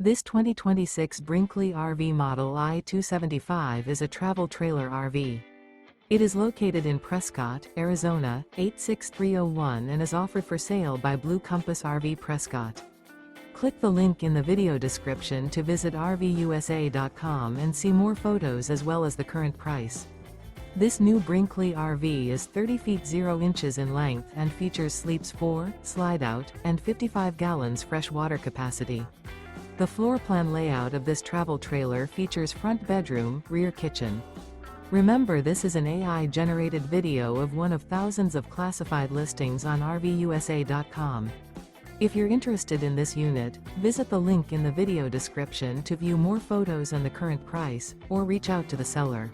This 2026 Brinkley RV Model I 275 is a travel trailer RV. It is located in Prescott, Arizona, 86301 and is offered for sale by Blue Compass RV Prescott. Click the link in the video description to visit RVUSA.com and see more photos as well as the current price. This new Brinkley RV is 30 feet 0 inches in length and features sleeps 4, slide-out, and 55 gallons fresh water capacity. The floor plan layout of this travel trailer features front bedroom, rear kitchen. Remember, this is an AI-generated video of one of thousands of classified listings on RVUSA.com. If you're interested in this unit, visit the link in the video description to view more photos and the current price, or reach out to the seller.